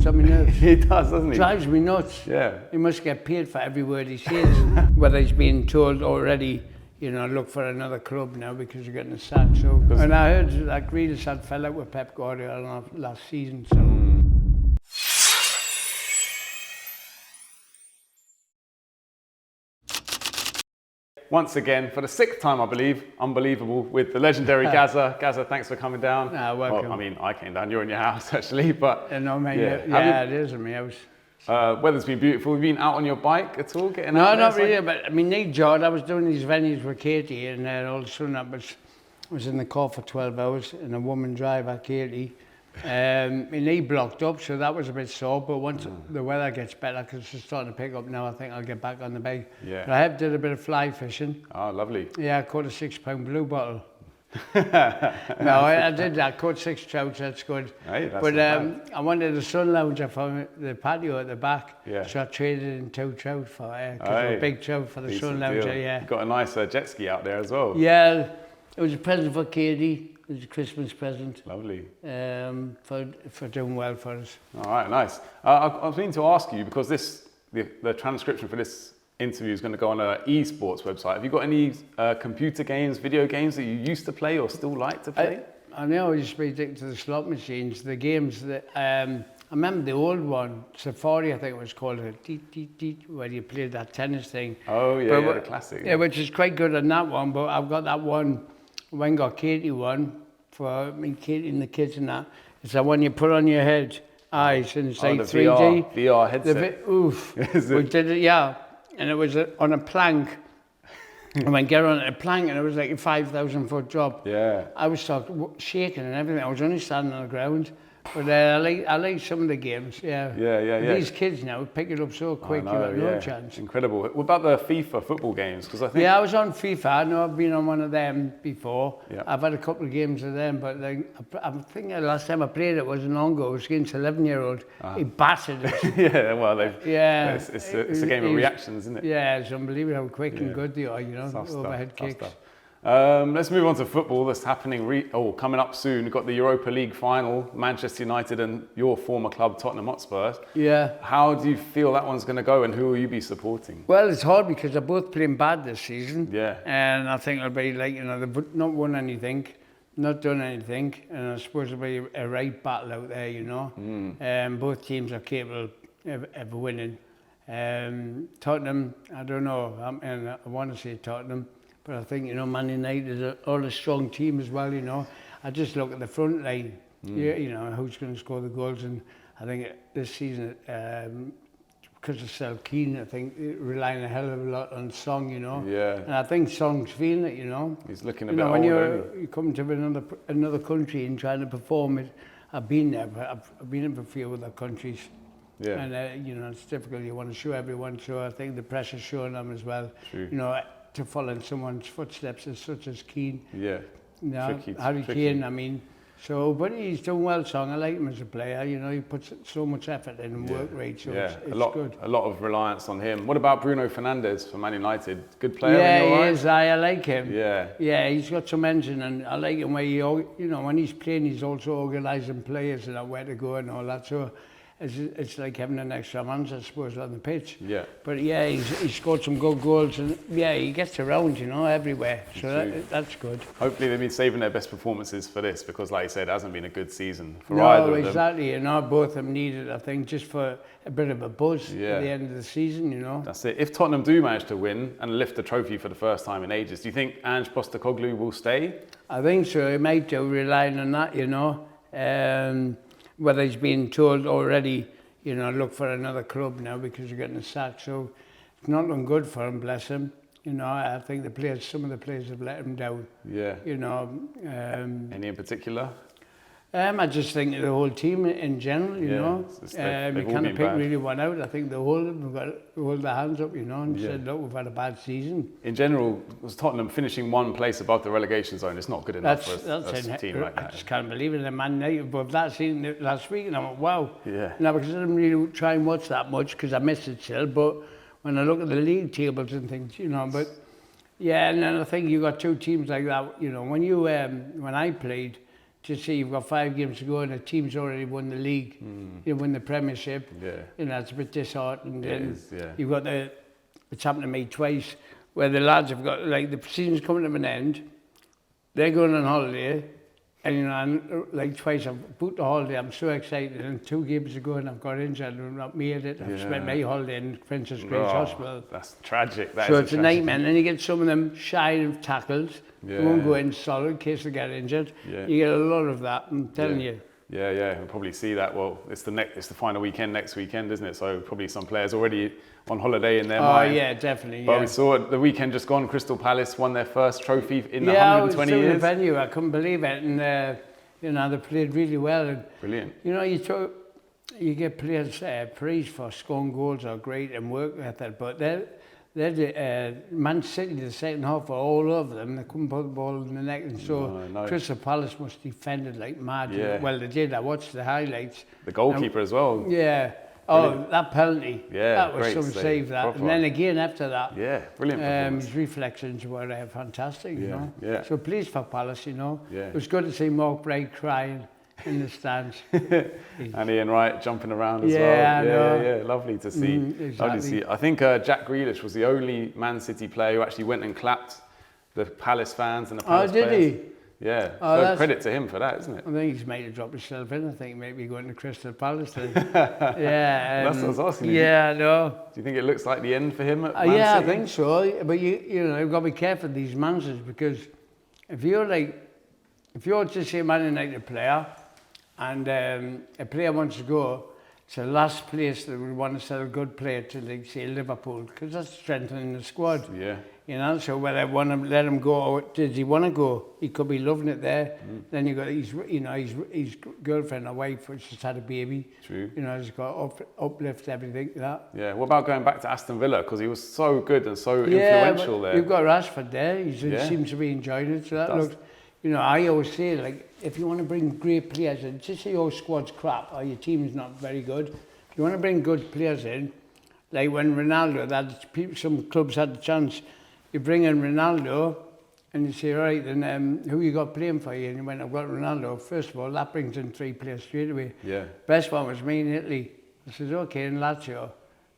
on my nerves. He does, doesn't he? Drives me nuts. Yeah. He must get paid for every word he says. Whether he's been told already, look for another club now because you're getting a sack. So, and I heard that Grealish had fell out with Pep Guardiola last season. So. Once again, for the 6th time, I believe, unbelievable, with the legendary Gazza. Gazza, thanks for coming down. Welcome. Well, I mean, I came down. You're in your house, actually, but... No, mate, yeah, it is in my house. Weather's been beautiful. Have you been out on your bike at all? Getting no, out not really, but I mean, I was doing these venues with Katie, and all of a sudden I was in the car for 12 hours in a woman driver, Katie. My knee blocked up, so that was a bit sore, but once the weather gets better, because it's starting to pick up now, I think I'll get back on the bike. Yeah. But I have did a bit of fly fishing. Oh, lovely. Yeah, I caught a 6-pound blue bottle. No, I did that. Caught 6 trout, that's good. Hey, that's but I wanted a sun lounger for the patio at the back, yeah. so I traded in 2 trout for a big trout for the sun lounger. Yeah. Got a nice jet ski out there as well. Yeah, it was a present for Katie. It was a Christmas present. Lovely. For doing well for us. All right, nice. I was meaning to ask you, because the transcription for this interview is going to go on an esports website. Have you got any computer games, video games that you used to play or still like to play? I know I used to be addicted to the slot machines, the games that... I remember the old one, Safari, I think it was called, where you played that tennis thing. Oh, yeah, the classic. Yeah, which is quite good on that one, but I've got that one. When got Katie one for me, Katie and the kids and that. It's the one you put on your head, eyes, and it's like 3D. VR headset. We did it, yeah. And it was on a plank. I went get on a plank, and it was like a 5,000 foot drop. Yeah. I was shaking and everything. I was only standing on the ground. But I like some of the games, yeah. Yeah. These kids now pick it up so quick, you've got no chance. Incredible. What about the FIFA football games? Because I think... Yeah, I was on FIFA. I know I've been on one of them before. Yeah. I've had a couple of games of them, but I think the last time I played it wasn't long ago. It was against an 11-year-old. He battered it. Yeah, well, it's a game of reactions, isn't it? Yeah, it's unbelievable how quick and good they are, overhead kicks. Let's move on to football that's happening coming up soon. We've got the Europa League final, Manchester United and your former club, Tottenham Hotspur. Yeah. How do you feel that one's going to go, and who will you be supporting? Well, it's hard because they're both playing bad this season. Yeah. And I think it'll be like, they've not won anything, not done anything, and it's supposed to be a right battle out there, both teams are capable of winning. Tottenham, I don't know, and I want to say Tottenham. But I think, Man United are a strong team as well, I just look at the front line, who's going to score the goals. And I think this season, because of Sel Keane, I think relying a hell of a lot on Song, Yeah. And I think Song's feeling it, He's looking a bit old, when you come to another country and trying to perform it. I've been there, but I've been in a few other countries. Yeah. And, it's difficult. You want to show everyone. So I think the pressure's showing them as well. True. To follow in someone's footsteps such as Keane. Yeah. Harry Kane, but he's done well, Song. I like him as a player. He puts so much effort in and work rate, so it's good. A lot of reliance on him. What about Bruno Fernandes for Man United? Good player. Yeah, he is. I like him. Yeah. Yeah, he's got some engine, and I like him where when he's playing, he's also organising players and where to go and all that. So it's like having an extra man, I suppose, on the pitch. Yeah. But yeah, he's scored some good goals, and yeah, he gets around, everywhere. So that's good. Hopefully they've been saving their best performances for this, because like you said, it hasn't been a good season for either of them. No, exactly. Both of them needed, I think, just for a bit of a buzz at the end of the season, That's it. If Tottenham do manage to win and lift the trophy for the first time in ages, do you think Ange Postecoglou will stay? I think so. He might do, relying on that, whether he's been told already, look for another club now because you're getting a sack. So it's not looking good for him, bless him. I think some of the players have let him down. Yeah. Any in particular? I just think the whole team in general, you can't pick really one out. I think the whole of them have got to hold their hands up, and said, look, we've had a bad season. In general, was Tottenham finishing one place above the relegation zone? It's not good enough for a team like that. I just can't believe it. Man United above that season last week, and I went, wow. Yeah. Now, because I didn't really try and watch that much because I missed it still, but when I look at the league tables and things, but yeah, and then I think you got two teams like that, when I played, just say you've got 5 games to go and the team's already won the league, you win the Premiership. You know, it's a bit disheartening. You've got it's happened to me twice, where the lads have got, like, the season's coming to an end, they're going on holiday, and you know, and, like twice I've booked a holiday, I'm so excited, and 2 games ago and I've got injured and I've not made it. I've spent my holiday in Princess Grace Hospital. That's tragic. That so is it's a nightmare, and then you get some of them shy of tackles, they won't go in solid in case they get injured. You get a lot of that, I'm telling you. We'll probably see that. Well, it's the final weekend next weekend, isn't it? So probably some players already on holiday in their mind. Oh yeah, definitely. But we saw it the weekend just gone. Crystal Palace won their first trophy in 120 I was years. in the venue. I couldn't believe it, and you know, they played really well. And, brilliant. You know, you get players praised for scoring goals are great and work ethic, but they're Man City, the second half were all over them. They couldn't put the ball in the net, and so Crystal Palace must have defended like mad. Well, they did. I watched the highlights. The goalkeeper as well. Yeah. Oh, that penalty. That was some save that. Proper. And then again after that. Brilliant. His reflections were fantastic, you know. So pleased for Palace, you know. It was good to see Mark Bright crying in the stands. And Ian Wright jumping around as well. Yeah, lovely to see. Exactly. Lovely to see. I think Jack Grealish was the only Man City player who actually went and clapped the Palace fans and the Palace players. Did he? Yeah, so credit to him for that, isn't it? I think he's made to drop himself in. I think maybe going to Crystal Palace then. That's what I was asking you. Yeah, no. Do you think it looks like the end for him at Man City? I think so. But you know, you've got to be careful with these managers, because if you're just a Man United player and a player wants to go, it's the last place that would want to sell a good player to, like, say, Liverpool, because that's strengthening the squad. You know, so whether I want to let him go or does he want to go, he could be loving it there. Then you got his girlfriend or wife, which has had a baby. True. You know, he's got uplift everything that. Yeah. What about going back to Aston Villa, because he was so good and so influential there? You've got Rashford there. He seems to be enjoying it. So that looks. You know, I always say, like, if you want to bring great players in, just say your squad's crap or your team's not very good. If you want to bring good players in, like when Ronaldo, some clubs had the chance. You bring in Ronaldo and you say, all right, then who you got playing for you? And you went, I've got Ronaldo. First of all, that brings in 3 players straight away. Best one was me in Italy. I said, okay, in Lazio.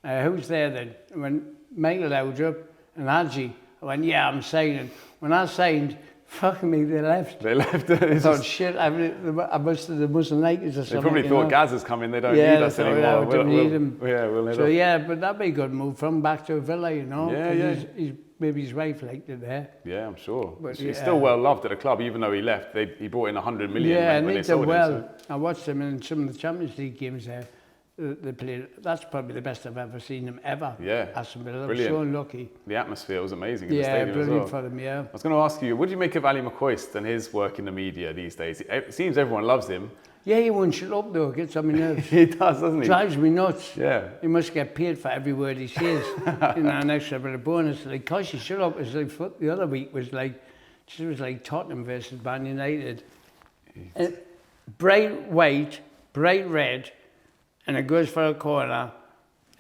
Who's there then? I went, Michael Laudrup and Hadji. I went, yeah, I'm signing. When I signed, fucking me, they left. They left. I thought, shit, they mustn't like us or something. They probably thought Gazza's coming, they don't need us anymore. We don't need him. We'll so but that'd be a good move from back to Villa, you know. Maybe his wife liked it there. Yeah, I'm sure. But he's still well loved at the club, even though he left. He brought in 100 million when they sold him. I watched him in some of the Champions League games there. They played. That's probably the best I've ever seen them ever. Aston Villa. Brilliant. So lucky. The atmosphere was amazing in the stadium as well. Brilliant for them. I was going to ask you, what do you make of Ali McCoist and his work in the media these days? It seems everyone loves him. Yeah, he won't shut up though. Gets on my nerves. He does, doesn't he? Drives me nuts. Yeah. He must get paid for every word he says. You know, an extra bit of bonus. Like, cause you shut up. It's like the other week was like Tottenham versus Man United. Bright white, bright red, and it goes for a corner.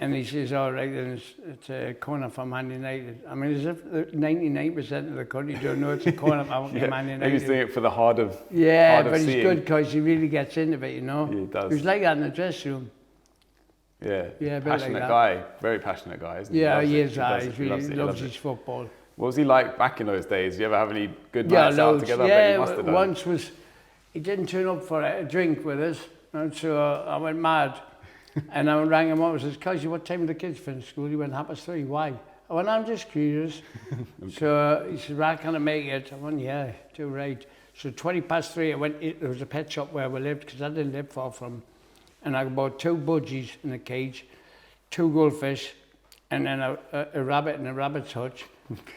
And he says, all right, then it's a corner for Man United. I mean, as if 99% of the country don't know it's a corner for Man United. Maybe he's doing it for the hard of but he's good because he really gets into it, you know. Yeah, he does. He's like that in the dressing room. Passionate guy. Very passionate guy, isn't he? He is. He really loves his football. What was he like back in those days? Did you ever have any good nights out together? Once he didn't turn up for a drink with us, and so I went mad. And I rang him up and said, Cosy, what time do the kids finish school? He went, 3:30. Why? I went, I'm just curious. So he said, well, can I make it? I went, yeah, too right. So 3:20, I went, there was a pet shop where we lived, because I didn't live far from. And I bought 2 budgies in a cage, 2 goldfish, and then a rabbit in a rabbit's hutch.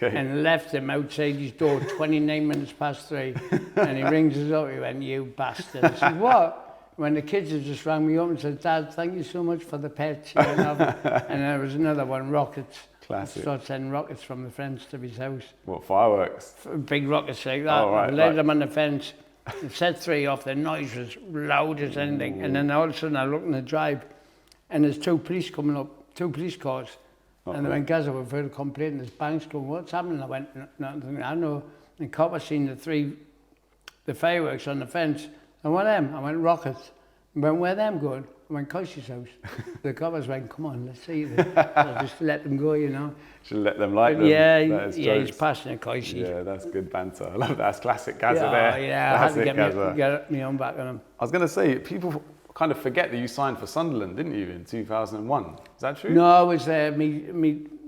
And left him outside his door 3:29. And he rings us up, he went, you bastard. I said, what? When the kids had just rang me up and said, Dad, thank you so much for the pets. And there was another one, rockets. Classic. Started sending rockets from the fence to his house. What, fireworks? Big rockets like that. I laid them on the fence. It set 3 off. The noise was loud as anything. And then all of a sudden I looked in the drive and there's 2 police coming up, 2 police cars. And they went, Gazza, we've heard a complaint, there's banks going, what's happening? I went, nothing, I know. And the cop had seen the fireworks on the fence. And one of them, I went, Rockets. I went, where them going? I went, Coish's house. The coppers went, come on, let's see them. So just let them go, you know. Should let them like them. Yeah, he's passionate, Coishy. Yeah, that's good banter. I love that. That's classic Gazza there. Yeah, I had to get me on back on him. I was going to say, people kind of forget that you signed for Sunderland, didn't you, in 2001? Is that true? No, it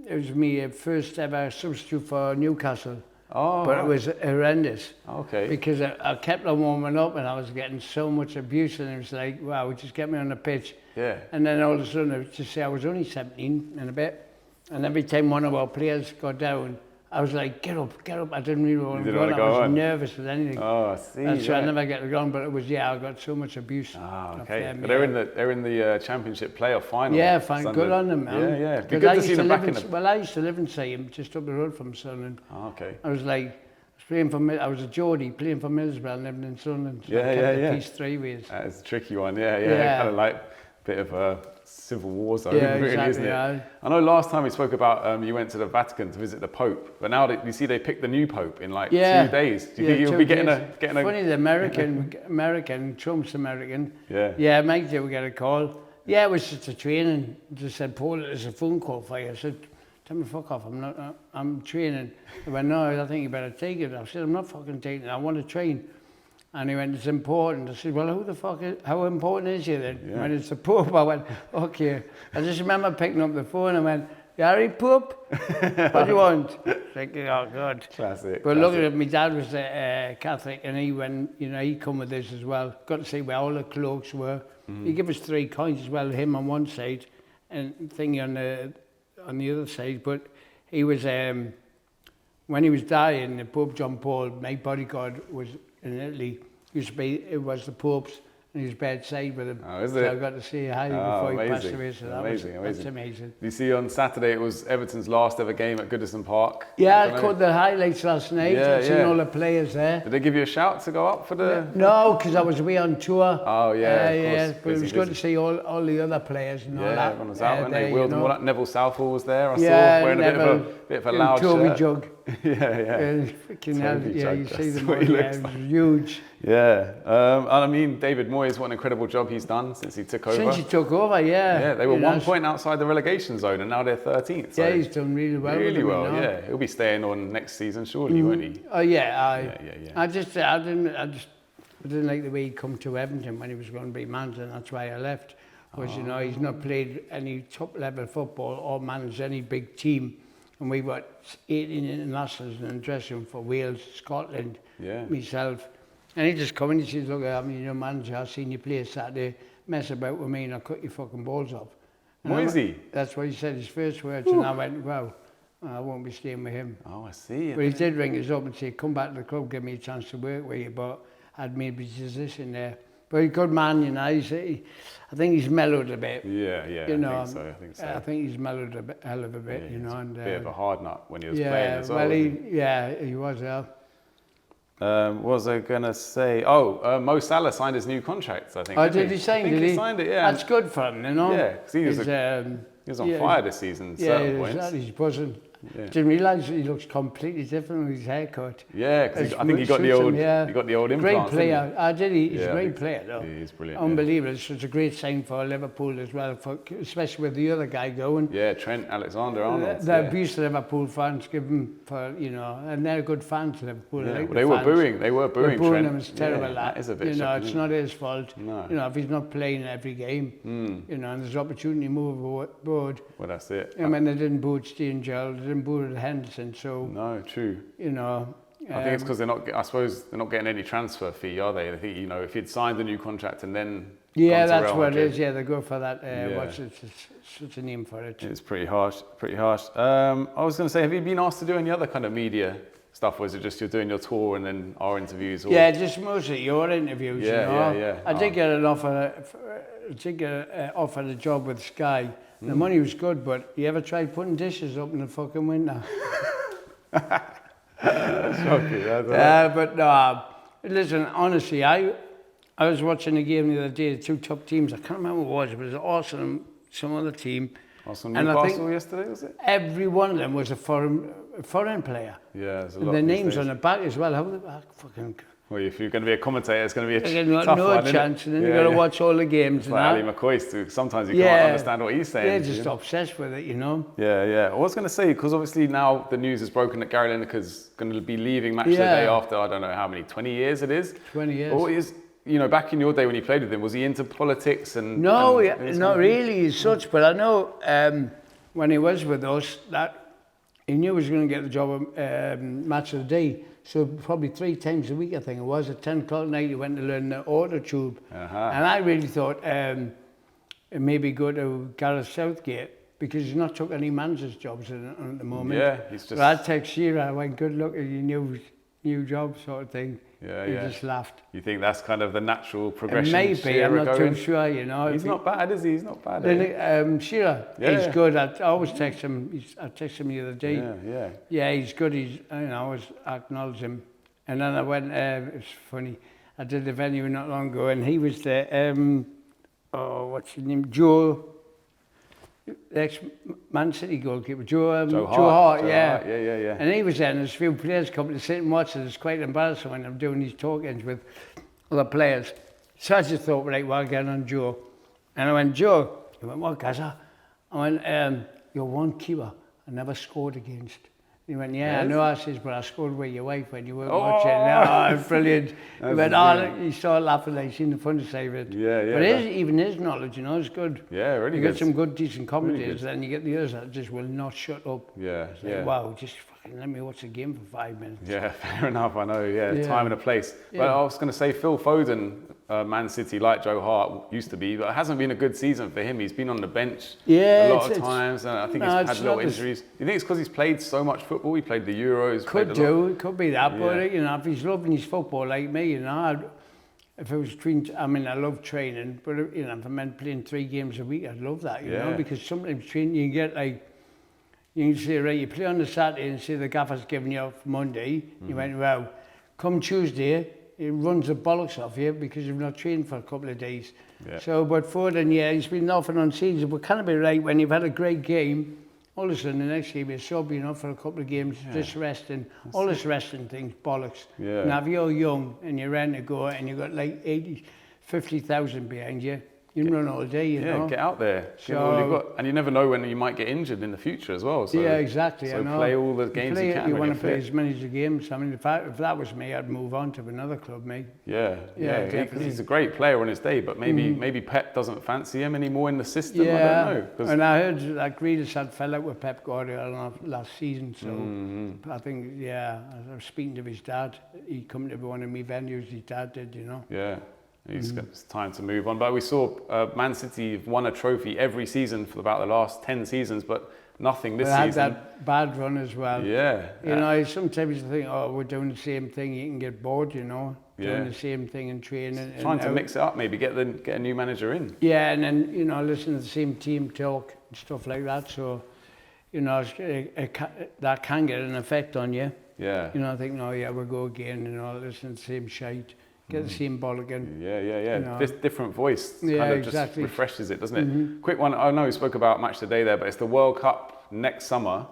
was me first ever substitute for Newcastle. Oh, but it was horrendous. Okay. Because I kept on warming up and I was getting so much abuse, and it was like, wow, just get me on the pitch. Yeah. And then all of a sudden, I was just say I was only 17 and a bit, and every time one of our players got down, I was like, get up. I didn't really want to go on. I was nervous with anything. Oh, I see. And so I never get on, but it was, I got so much abuse. Ah, okay. But they're in the Championship playoff final. Yeah, fine. Good on them, man. Yeah, yeah. Good to see them back in the... Well, I used to live in Siam, just up the road from Sunderland. Oh, okay. I was a Geordie playing for Middlesbrough, living in Sunderland. So yeah, I kept yeah. the peace 3 ways. That's a tricky one, yeah. Kind of like a bit of a civil war zone, really, exactly, isn't it? Yeah. I know last time we spoke about you went to the Vatican to visit the Pope, but now you see they picked the new Pope in like 2 days. Do you think you'll be getting a... Funny, the American, Trump's American. Yeah. Yeah, Mike did get a call. Yeah, it was just a training. Just said, Paul, there's a phone call for you. I said, tell me fuck off, I'm training. He went, no, I think you better take it. I said, I'm not fucking taking it, I want to train. And he went, it's important. I said, well, how important is you then? Yeah. When it's the Pope, I went, okay. I just remember picking up the phone and went, Gary, Pope, what do you want? Like, oh God. Classic. But look at it, my dad was Catholic, and he come with this as well. Got to see where all the cloaks were. He gave us 3 coins as well, him on one side and thingy on the other side. But he was, when he was dying, the Pope John Paul, my bodyguard was in Italy, it was the Pope's, and he was bedside with him. Oh, is so it? I got to see how before he passed away. So that's amazing. You see, on Saturday it was Everton's last ever game at Goodison Park. Yeah, I caught the highlights last night. Yeah, Seen all the players there. Did they give you a shout to go up for the? No, because I was away on tour. Oh yeah, of course. But it was good to see all the other players and all that. Everyone was out, and they wheeled them all up. Neville Southall was there. I saw wearing a bit of a loud Toby jug. Yeah. Freaking hell, you see them all. It was huge. Yeah, and I mean, David Moyes, what an incredible job he's done since he took over. Since he took over, yeah. Yeah, they were 1 point outside the relegation zone, and now they're 13th. So yeah, he's done really well. Really well, yeah. He'll be staying on next season, surely, won't he? Oh yeah, I didn't like the way he come to Everton when he was going to be manager, and that's why I left. Because he's not played any top level football or managed any big team. And we got 18 internationals in the dressing room for Wales, Scotland, myself. And he just come in and he says, look, I'm your manager, I've seen you play Saturday, mess about with me and I'll cut your fucking balls off. Moisey? That's what he said, his first words. Ooh. And I went, well, I won't be staying with him. Oh, I see. But he did ring us up and say, come back to the club, give me a chance to work with you. But I'd made my position there. But he's a good man, I think he's mellowed a bit. Yeah, I think so. I think he's mellowed a hell of a bit, And, a bit of a hard nut when he was playing as well. Well, he was, What was I going to say? Mo Salah signed his new contract, I think. Oh, did he sign it? Did he signed it, yeah. That's good for him, Yeah, because he was on fire this season at certain points. He's buzzing. Yeah. Didn't realise he looks completely different with his haircut. Yeah, because I think he got the old implants. Great player. He's a great player though. He's brilliant. Unbelievable. Yeah. It's a great sign for Liverpool as well, especially with the other guy going. Yeah, Trent Alexander-Arnold. The abuse Liverpool fans give him for, and they're good fans, Liverpool. Yeah, they were booing Trent. Him, it's terrible that is a bit shocking, it's not his fault. No. If he's not playing every game, and there's opportunity to move abroad. Well, that's it. I mean, they didn't boo Steven Gerrard, they didn't boo Henderson, so... No, true. I think it's because they're not getting any transfer fee, are they? I think, if he'd signed a new contract and then... Yeah, that's what it is. Yeah, they go for that. What's such a name for it? It's pretty harsh. I was going to say, have you been asked to do any other kind of media stuff, or is it just you're doing your tour and then our interviews? Or... Yeah, just mostly your interviews. Yeah. I did get an offer. Offered a job with Sky. The money was good, but you ever tried putting dishes up in the fucking winter? That's shocking. But no, listen, honestly, I was watching a game the other day, the 2 top teams. I can't remember what it was. It was Arsenal and some other team. Arsenal Newcastle yesterday, was it? Every one of them was a foreign player. Yeah, there's a lot. And their names on the back as well. How the fucking Well, if you're going to be a commentator, it's going to be a tough no one, chance, and then yeah, you've got to watch all the games. It's like Ali McCoist, too. Sometimes you can't understand what he's saying. They're just obsessed with it, you know. Yeah. I was going to say, because obviously now the news is broken that Gary Lineker's going to be leaving Match of the Day after, I don't know how many, 20 years it is? 20 years. Or is, back in your day when you played with him, was he into politics? No, not really as such, but I know when he was with us, that he knew he was going to get the job of Match of the Day. So probably 3 times a week, I think it was. At 10 o'clock at night, he went to learn the auto tube. And I really thought maybe go to Gareth Southgate, because he's not took any manager's jobs at the moment. Yeah, he's just... But I text Shearer, I went, good luck at your new job sort of thing. Yeah, he just laughed. You think that's kind of the natural progression? Maybe, I'm not too sure, you know. He's not bad, is he? He's not bad. Shearer, he's good. I always text him. I texted him the other day. Yeah, he's good. I always acknowledge him. And then I went, it's funny, I did the venue not long ago, and he was there, what's his name? Joe, the ex-Man City goalkeeper, Joe Hart, yeah. And he was there, and there's a few players coming to sit and watch it. It's quite embarrassing when I'm doing these talk-ins with other players. So I just thought, right, well, I'll get on Joe. And I went, Joe. He went, what, Gazza? I went, you're one keeper I never scored against. He went, yeah, I know. I says, but I scored with your wife when you weren't watching. Oh, brilliant. He went, he started laughing. I seen the fun to save it. But even his knowledge, is good. Yeah, really good. You get some good, decent commentators, then you get the others that just will not shut up. Like, wow, just fucking let me watch the game for 5 minutes. Yeah, fair enough. I know. Time and a place. But I was going to say, Phil Foden, Man City, like Joe Hart used to be, but it hasn't been a good season for him. He's been on the bench a lot of times, and I think he's had little injuries. Do you think it's because he's played so much football? He played the Euros. It could be that, but if he's loving his football like me, if it was between, I love training, but if I meant playing 3 games a week, I'd love that, you know, because sometimes training you get like, you can say, right, you play on the Saturday and say the gaffer's giving you off Monday. You went, well, come Tuesday, it runs the bollocks off you because you've not trained for a couple of days. So, but Foden, he's been off and on season, but can it be right when you've had a great game, all of a sudden the next game you're subbing for a couple of games, just resting. All this resting things, bollocks. Now if you're young and you're ready to go and you've got like 50,000 behind you, you can run all day, you know. Get out there. Give all you've got. And you never know when you might get injured in the future as well. So, exactly. So play all the games you can. You want to play as many games. If that was me, I'd move on to another club, mate. Definitely. He's a great player on his day, but maybe Pep doesn't fancy him anymore in the system. I don't know. And I heard that Grealish had fell out with Pep Guardiola last season. So I think, I was speaking to his dad. He come to one of my venues. His dad did, you know. It's time to move on. But we saw Man City won a trophy every season for about the last 10 seasons, but nothing this season. They had that bad run as well. You know, sometimes you think, we're doing the same thing. You can get bored, you know, doing the same thing in training. Trying to mix it up, maybe get a new manager in. Yeah, and then, listen to the same team talk and stuff like that. So, that can get an effect on you. I think, we'll go again, listen to the same shite. Get the same ball again. This different voice kind of just refreshes it, doesn't it? Quick one. I know we spoke about Match Today there, but it's the World Cup next summer.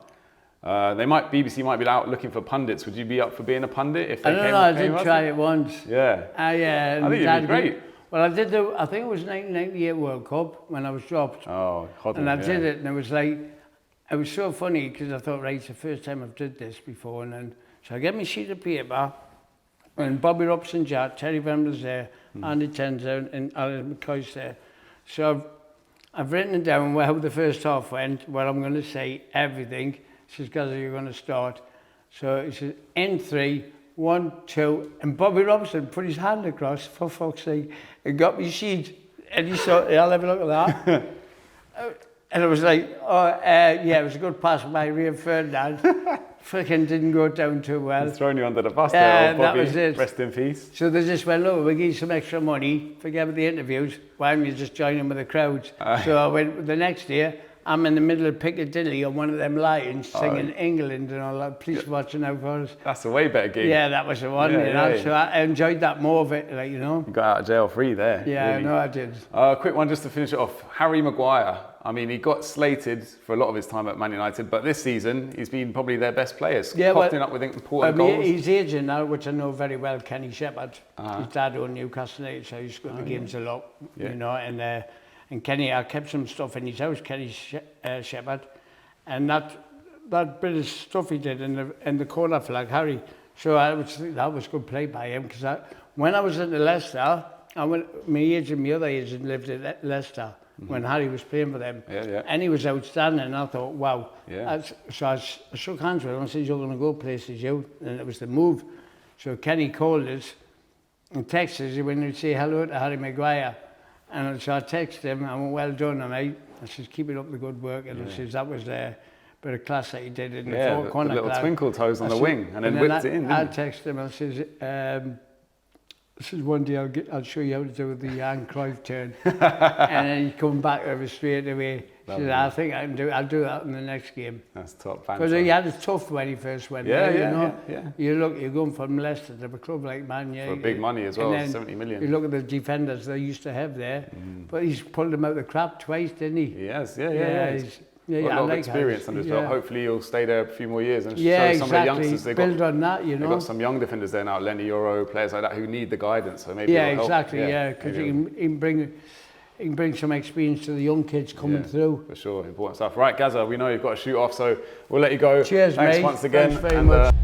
BBC might be out looking for pundits. Would you be up for being a pundit if they came? I don't know. I did try it once. I think it'd be great. Well, I did I think it was 1998 World Cup when I was dropped. And I did it, and it was like, it was so funny because I thought, right, it's the first time I've did this before, and then so I get my sheet of paper. And Bobby Robson, Jack, Terry Vembler's there, Andy Townsend and Alan McCoist there. So I've written it down how the first half went, what I'm going to say, everything. He says, Gazza, you're going to start. So he says, in 3, 1, 2, and Bobby Robson put his hand across, for fuck's sake, and got me sheet. And he saw, I'll have a look at that. And it was like, it was a good pass by Rio Fernandes. Freaking didn't go down too well. He's thrown you under the bus there, Bobby. That was it. Rest in peace. So they just went, look, we'll give you some extra money, forget about the interviews, why don't you just join in with the crowds? So I went the next year, I'm in the middle of Piccadilly on one of them lines singing England and all that. Police watching out for us. That's a way better gig. Yeah, that was the one. So I enjoyed that more of it, like, you know. You got out of jail free there. Yeah, really. I know I did. Quick one just to finish it off. Harry Maguire. I mean, he got slated for a lot of his time at Man United, but this season he's been probably their best players. Yeah, popping up with important goals. He's aging now, which I know very well. Kenny Shepherd. His dad owned Newcastle, so he's got the games a lot, you know. And Kenny, I kept some stuff in his house, Kenny Shepherd, and that bit of stuff he did in the corner flag, Harry. So I would think that was good play by him, because when I was at Leicester, my age and my other agent lived at Leicester when Harry was playing for them. And he was outstanding, and I thought, wow. So I shook hands with him and said, you're going to go places, you. And it was the move. So Kenny called us and texted us when he'd say hello to Harry Maguire. And so I texted him, I went, well done, mate. I says, keep it up the good work. And I says, that was a bit of class that he did in the corner. The little twinkle toes on the wing, and then whipped it in. I texted him, I says, this is one day I'll show you how to do the Johan Cruyff turn. And then he come back over straight away. He said, I think I can do it. I'll do that in the next game. That's top. Because he had it tough when he first went there, you know. You're going from Leicester to a club like Man U. For big money as well, 70 million. You look at the defenders they used to have there. But he's pulled them out of the crap twice, didn't he? He has, a lot of experience under his belt. Hopefully he'll stay there a few more years and show some of the youngsters build on that, you know. They've got some young defenders there now, Lenny Euro, players like that who need the guidance. So maybe because he can bring some experience to the young kids coming through. For sure, important stuff. Right, Gazza, we know you've got to shoot off, so we'll let you go. Cheers, Thanks mate. once again. Thanks very much.